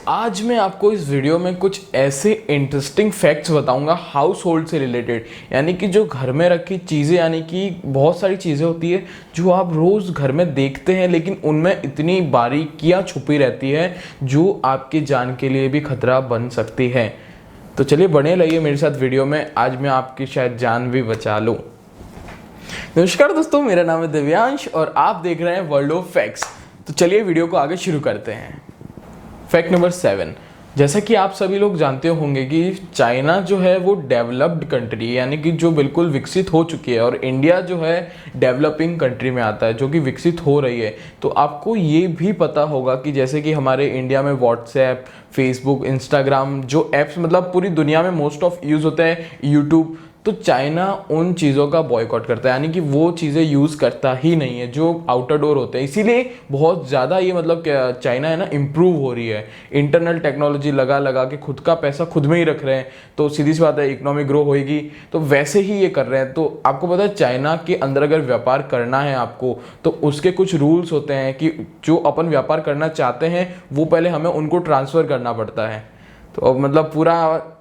आज मैं आपको इस वीडियो में कुछ ऐसे इंटरेस्टिंग फैक्ट्स बताऊंगा हाउस होल्ड से रिलेटेड, यानी कि जो घर में रखी चीज़ें, यानी कि बहुत सारी चीज़ें होती है जो आप रोज़ घर में देखते हैं लेकिन उनमें इतनी बारीकियाँ छुपी रहती है जो आपकी जान के लिए भी खतरा बन सकती है। तो चलिए बने रहिए मेरे साथ वीडियो में, आज मैं आपकी शायद जान भी बचा लूँ। नमस्कार दोस्तों, मेरा नाम है दिव्यांश और आप देख रहे हैं वर्ल्ड ऑफ फैक्ट्स। तो चलिए वीडियो को आगे शुरू करते हैं। फैक्ट नंबर 7, जैसा कि आप सभी लोग जानते होंगे कि चाइना जो है वो डेवलप्ड कंट्री है, यानी कि जो बिल्कुल विकसित हो चुकी है, और इंडिया जो है डेवलपिंग कंट्री में आता है जो कि विकसित हो रही है। तो आपको ये भी पता होगा कि जैसे कि हमारे इंडिया में व्हाट्सएप, फेसबुक, इंस्टाग्राम जो ऐप्स मतलब पूरी दुनिया में मोस्ट ऑफ यूज़ होता है, यूट्यूब, तो चाइना उन चीज़ों का बॉयकॉट करता है, यानी कि वो चीज़ें यूज़ करता ही नहीं है जो आउटर डोर होते हैं। इसीलिए बहुत ज़्यादा ये मतलब चाइना है ना इम्प्रूव हो रही है, इंटरनल टेक्नोलॉजी लगा लगा के खुद का पैसा खुद में ही रख रहे हैं। तो सीधी सी बात है, इकोनॉमी ग्रो होएगी तो वैसे ही ये कर रहे हैं। तो आपको पता है चाइना के अंदर अगर व्यापार करना है आपको, तो उसके कुछ रूल्स होते हैं कि जो अपन व्यापार करना चाहते हैं वो पहले हमें उनको ट्रांसफ़र करना पड़ता है। तो अब मतलब पूरा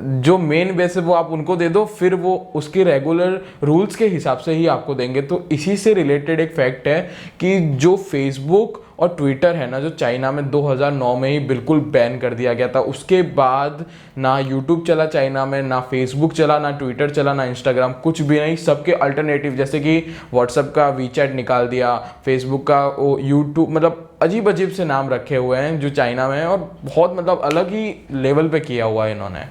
जो मेन बेस है वो आप उनको दे दो, फिर वो उसके रेगुलर रूल्स के हिसाब से ही आपको देंगे। तो इसी से रिलेटेड एक फैक्ट है कि जो फेसबुक और ट्विटर है ना, जो चाइना में 2009 में ही बिल्कुल बैन कर दिया गया था, उसके बाद ना यूट्यूब चला चाइना में, ना फेसबुक चला, ना ट्विटर चला, ना इंस्टाग्राम, कुछ भी नहीं। सबके अल्टरनेटिव जैसे कि व्हाट्सएप का वीचैट निकाल दिया, फेसबुक का वो यूट्यूब, मतलब अजीब अजीब से नाम रखे हुए हैं जो चाइना में है, और बहुत मतलब अलग ही लेवल पे किया हुआ है इन्होंने।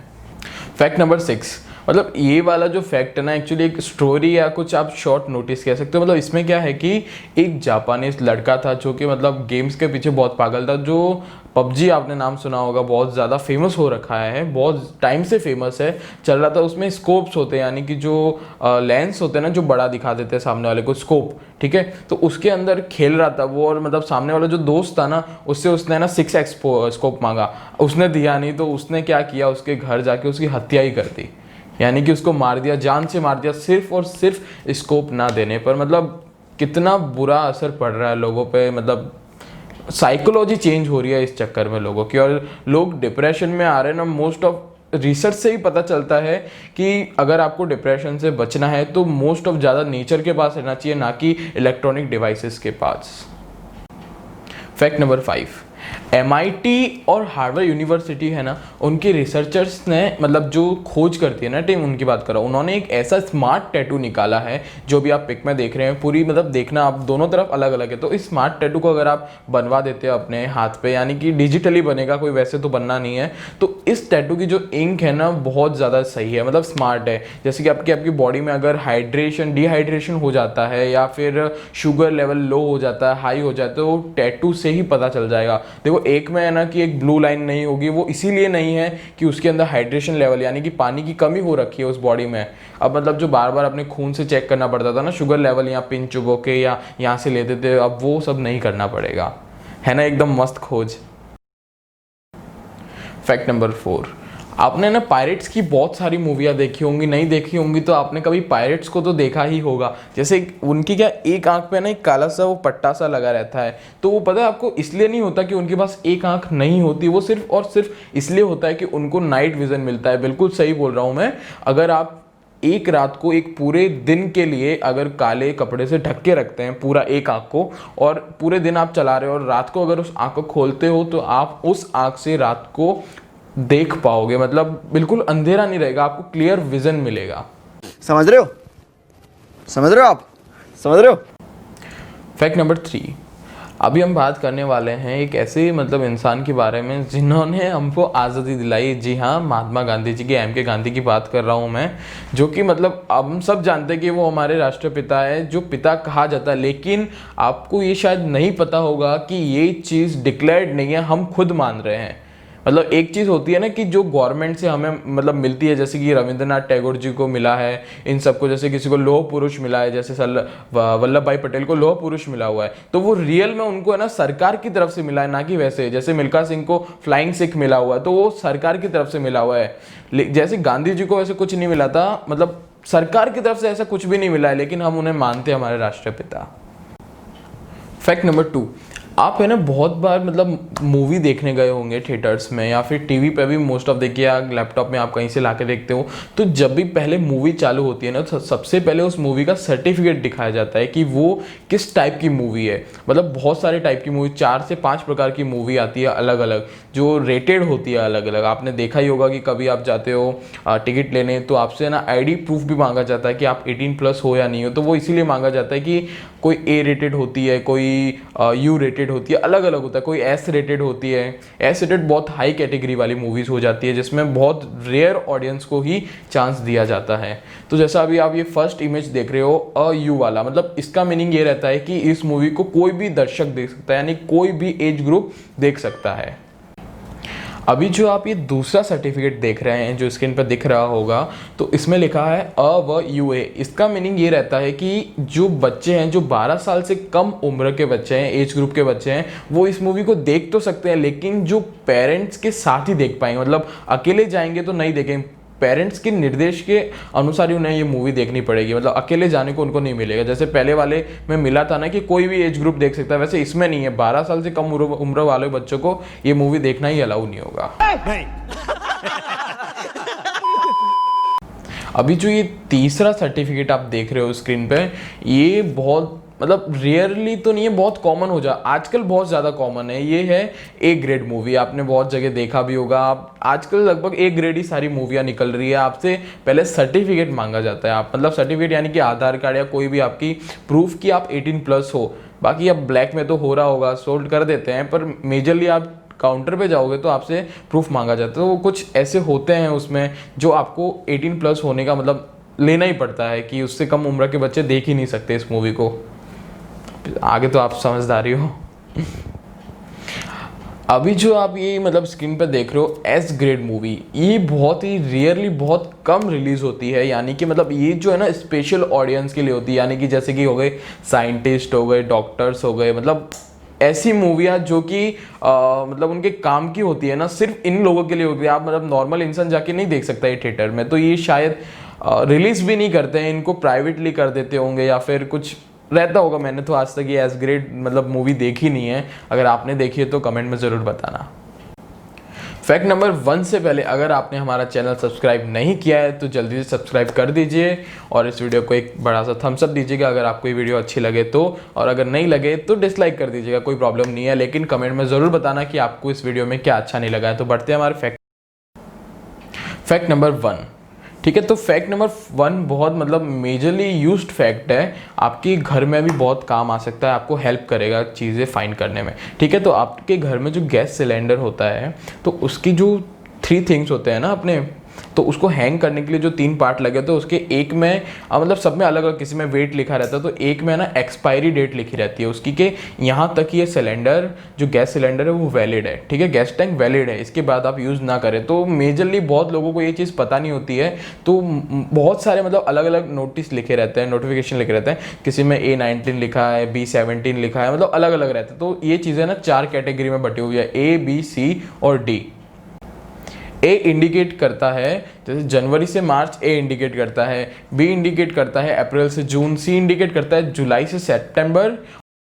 फैक्ट नंबर 6, मतलब ये वाला जो फैक्ट है ना, एक्चुअली एक स्टोरी या कुछ आप शॉर्ट नोटिस कह सकते हो। मतलब इसमें क्या है कि एक जापानीज लड़का था जो कि मतलब गेम्स के पीछे बहुत पागल था। जो पबजी आपने नाम सुना होगा, बहुत ज़्यादा फेमस हो रखा है, बहुत टाइम से फेमस है, चल रहा था। उसमें स्कोप्स होते हैं, यानी कि जो लेंस होते हैं ना जो बड़ा दिखा देते हैं सामने वाले को, स्कोप, ठीक है। तो उसके अंदर खेल रहा था वो, और मतलब सामने वाला जो दोस्त था ना उससे उसने ना 6x स्कोप मांगा, उसने दिया नहीं। तो उसने क्या किया, उसके घर जाके उसकी हत्या ही कर दी, यानी कि उसको मार दिया, जान से मार दिया, सिर्फ और सिर्फ स्कोप ना देने पर। मतलब कितना बुरा असर पड़ रहा है लोगों पे, मतलब साइकोलॉजी चेंज हो रही है इस चक्कर में लोगों की, और लोग डिप्रेशन में आ रहे हैं ना। मोस्ट ऑफ रिसर्च से ही पता चलता है कि अगर आपको डिप्रेशन से बचना है तो मोस्ट ऑफ ज़्यादा नेचर के पास रहना चाहिए, ना कि इलेक्ट्रॉनिक डिवाइसेस के पास। फैक्ट नंबर 5, MIT और हार्वर्ड यूनिवर्सिटी है ना, उनके रिसर्चर्स ने मतलब जो खोज करती है ना टीम, उनकी बात कर रहा हूँ, उन्होंने एक ऐसा स्मार्ट टैटू निकाला है जो भी आप पिक में देख रहे हैं। पूरी मतलब देखना आप, दोनों तरफ अलग अलग है। तो इस स्मार्ट टैटू को अगर आप बनवा देते हो अपने हाथ पे, यानी कि डिजिटली बनेगा, कोई वैसे तो बनना नहीं है। तो इस टैटू की जो इंक है ना बहुत ज़्यादा सही है, मतलब स्मार्ट है। जैसे कि आपकी बॉडी में अगर डिहाइड्रेशन हो जाता है या फिर शुगर लेवल लो हो जाता है, हाई हो जाता है, तो टैटू से ही पता चल जाएगा। देखो एक में है ना कि एक ब्लू लाइन नहीं होगी, वो इसीलिए नहीं है कि उसके अंदर हाइड्रेशन लेवल यानी कि पानी की कमी हो रखी है उस बॉडी में। अब मतलब जो बार बार अपने खून से चेक करना पड़ता था ना शुगर लेवल, या पिन चुभो के या यहाँ से लेते थे, अब वो सब नहीं करना पड़ेगा, है ना। एकदम मस्त खोज। फैक्ट नंबर 4, आपने ना पायरेट्स की बहुत सारी मूवियाँ देखी होंगी, नहीं देखी होंगी तो आपने कभी पायरेट्स को तो देखा ही होगा। जैसे उनकी क्या एक आंख पे ना एक काला सा वो पट्टा सा लगा रहता है। तो वो पता है आपको इसलिए नहीं होता कि उनके पास एक आंख नहीं होती, वो सिर्फ और सिर्फ इसलिए होता है कि उनको नाइट विजन मिलता है। बिल्कुल सही बोल रहा हूँ मैं। अगर आप एक रात को, एक पूरे दिन के लिए अगर काले कपड़े से ढक के रखते हैं पूरा एक आंख को, और पूरे दिन आप चला रहे हो, और रात को अगर उस आंख को खोलते हो तो आप उस आंख से रात को देख पाओगे, मतलब बिल्कुल अंधेरा नहीं रहेगा, आपको क्लियर विजन मिलेगा। समझ रहे हो? समझ रहे हो आप? समझ रहे हो? फैक्ट नंबर 3, अभी हम बात करने वाले हैं एक ऐसे मतलब इंसान के बारे में जिन्होंने हमको आज़ादी दिलाई। जी हाँ, महात्मा गांधी जी के, MK गांधी की बात कर रहा हूँ मैं, जो कि मतलब हम सब जानते हैं कि वो हमारे राष्ट्रपिता है, जो पिता कहा जाता है। लेकिन आपको ये शायद नहीं पता होगा कि ये चीज़ डिक्लेयर्ड नहीं है, हम खुद मान रहे हैं। मतलब एक चीज़ होती है ना कि जो गवर्नमेंट से हमें मतलब मिलती है, जैसे कि रविंद्रनाथ टैगोर जी को मिला है इन सबको, जैसे किसी को लौह पुरुष मिला है, जैसे वल्लभ भाई पटेल को लौह पुरुष मिला हुआ है, तो वो रियल में उनको है ना सरकार की तरफ से मिला है, ना कि वैसे जैसे मिल्खा सिंह को फ्लाइंग सिख मिला हुआ है तो वो सरकार की तरफ से मिला हुआ है। जैसे गांधी जी को वैसे कुछ नहीं मिला था, मतलब सरकार की तरफ से ऐसा कुछ भी नहीं मिला है, लेकिन हम उन्हें मानते हैं हमारे राष्ट्रपिता। फैक्ट नंबर 2, आप है ना बहुत बार मतलब मूवी देखने गए होंगे थिएटर्स में या फिर टीवी पे भी मोस्ट ऑफ देखिए, या लैपटॉप में आप कहीं से लाके देखते हो, तो जब भी पहले मूवी चालू होती है ना तो सबसे पहले उस मूवी का सर्टिफिकेट दिखाया जाता है कि वो किस टाइप की मूवी है। मतलब बहुत सारे टाइप की मूवी, 4 से 5 प्रकार की मूवी आती है अलग अलग, जो रेटेड होती है अलग अलग। आपने देखा ही होगा कि कभी आप जाते हो टिकट लेने तो आपसे ना ID प्रूफ भी मांगा जाता है कि आप 18+ हो या नहीं हो। तो वो इसीलिए मांगा जाता है कि कोई A रेटेड होती है, कोई U रेटेड होती है, अलग अलग होता है, कोई S रेटेड होती है। S रेटेड बहुत हाई कैटेगरी वाली मूवीज़ हो जाती है जिसमें बहुत रेयर ऑडियंस को ही चांस दिया जाता है। तो जैसा अभी आप ये फर्स्ट इमेज देख रहे हो U वाला, मतलब इसका मीनिंग ये रहता है कि इस मूवी को कोई भी दर्शक देख सकता है, यानी कोई भी एज ग्रुप देख सकता है। अभी जो आप ये दूसरा सर्टिफिकेट देख रहे हैं जो स्क्रीन पर दिख रहा होगा, तो इसमें लिखा है AWA। इसका मीनिंग ये रहता है कि जो बच्चे हैं, जो 12 साल से कम उम्र के बच्चे हैं, एज ग्रुप के बच्चे हैं, वो इस मूवी को देख तो सकते हैं, लेकिन जो पेरेंट्स के साथ ही देख पाएंगे। मतलब अकेले जाएंगे तो नहीं देखेंगे, पेरेंट्स के निर्देश के अनुसार ही उन्हें ये मूवी देखनी पड़ेगी। मतलब अकेले जाने को उनको नहीं मिलेगा। जैसे पहले वाले में मिला था ना कि कोई भी एज ग्रुप देख सकता है, वैसे इसमें नहीं है। 12 साल से कम उम्र वाले बच्चों को ये मूवी देखना ही अलाउ नहीं होगा। अभी जो ये तीसरा सर्टिफिकेट आप देख रहे हो स्क्रीन पे, ये बहुत मतलब रेयरली तो नहीं है, बहुत कॉमन हो जा, आजकल बहुत ज़्यादा कॉमन है। ये है A ग्रेड मूवी। आपने बहुत जगह देखा भी होगा। आप आजकल लगभग A ग्रेड ही सारी मूवियाँ निकल रही है। आपसे पहले सर्टिफिकेट मांगा जाता है। आप मतलब सर्टिफिकेट यानी कि आधार कार्ड या कोई भी आपकी प्रूफ कि आप 18+ हो। बाकी अब ब्लैक में तो हो रहा होगा, सोल्ड कर देते हैं, पर मेजरली आप काउंटर पे जाओगे तो आपसे प्रूफ मांगा जाता है। तो कुछ ऐसे होते हैं उसमें जो आपको 18+ होने का मतलब लेना ही पड़ता है, कि उससे कम उम्र के बच्चे देख ही नहीं सकते इस मूवी को। आगे तो आप समझदारी हो। अभी जो आप ये मतलब स्क्रीन पर देख रहे हो S ग्रेड मूवी, ये बहुत ही रेयरली बहुत कम रिलीज होती है। यानी कि मतलब ये जो है ना स्पेशल ऑडियंस के लिए होती है, यानी कि जैसे कि हो गए साइंटिस्ट, हो गए डॉक्टर्स, हो गए, मतलब ऐसी मूवियाँ जो कि मतलब उनके काम की होती है ना, सिर्फ इन लोगों के लिए होती है। आप मतलब नॉर्मल इंसान जाके नहीं देख सकता ये थिएटर में। तो ये शायद रिलीज भी नहीं करते हैं, इनको प्राइवेटली कर देते होंगे या फिर कुछ रहता होगा। मैंने तो आज तक ये S ग्रेड मतलब मूवी देखी नहीं है। अगर आपने देखी है तो कमेंट में ज़रूर बताना। फैक्ट नंबर 1 से पहले अगर आपने हमारा चैनल सब्सक्राइब नहीं किया है तो जल्दी से सब्सक्राइब कर दीजिए और इस वीडियो को एक बड़ा सा थम्स अप दीजिएगा अगर आपको ये वीडियो अच्छी लगे तो, और अगर नहीं लगे तो डिसलाइक कर दीजिएगा, कोई प्रॉब्लम नहीं है। लेकिन कमेंट में ज़रूर बताना कि आपको इस वीडियो में क्या अच्छा नहीं लगा है। तो बढ़ते हैं हमारे फैक्ट नंबर 1। ठीक है, तो फैक्ट नंबर 1 बहुत मतलब मेजरली यूज्ड फैक्ट है, आपके घर में भी बहुत काम आ सकता है, आपको हेल्प करेगा चीज़ें फाइंड करने में। ठीक है, तो आपके घर में जो गैस सिलेंडर होता है तो उसकी जो 3 थिंग्स होते हैं ना अपने, तो उसको हैंग करने के लिए जो 3 पार्ट लगे तो उसके एक में मतलब सब में अलग अलग, किसी में वेट लिखा रहता है तो एक में ना एक्सपायरी डेट लिखी रहती है उसकी, कि यहाँ तक ये सिलेंडर जो गैस सिलेंडर है वो वैलिड है। ठीक है, गैस टैंक वैलिड है, इसके बाद आप यूज़ ना करें। तो मेजरली बहुत लोगों को ये चीज़ पता नहीं होती है, तो बहुत सारे मतलब अलग अलग नोटिस लिखे रहते हैं, नोटिफिकेशन लिखे रहते हैं। किसी में A19 लिखा है, B17 लिखा है, मतलब अलग अलग रहते हैं। तो ये चीज़ें ना 4 कैटेगरी में बटी हुई है, A, B, C और D। A इंडिकेट करता है जैसे जनवरी से मार्च, A इंडिकेट करता है, B इंडिकेट करता है अप्रैल से जून, C इंडिकेट करता है जुलाई से सितंबर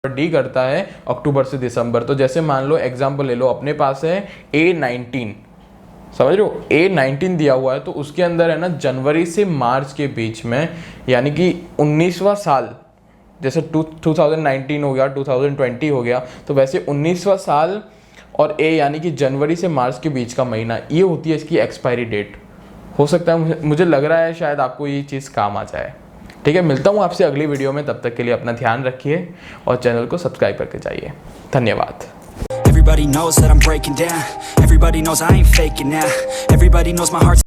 और D करता है अक्टूबर से दिसंबर। तो जैसे मान लो एग्जांपल ले लो, अपने पास है A19, समझ रहे हो, A19 दिया हुआ है तो उसके अंदर है ना जनवरी से मार्च के बीच में, यानी कि 19वां साल, जैसे 2019 हो गया, 2020 हो गया, तो वैसे 19वां साल और A यानी कि जनवरी से मार्च के बीच का महीना, ये होती है इसकी एक्सपायरी डेट। हो सकता है, मुझे लग रहा है शायद आपको ये चीज़ काम आ जाए। ठीक है, मिलता हूँ आपसे अगली वीडियो में, तब तक के लिए अपना ध्यान रखिए और चैनल को सब्सक्राइब करके जाइए। धन्यवाद। Everybody knows that I'm breaking down. Everybody knows I ain't faking now. Everybody knows my heart's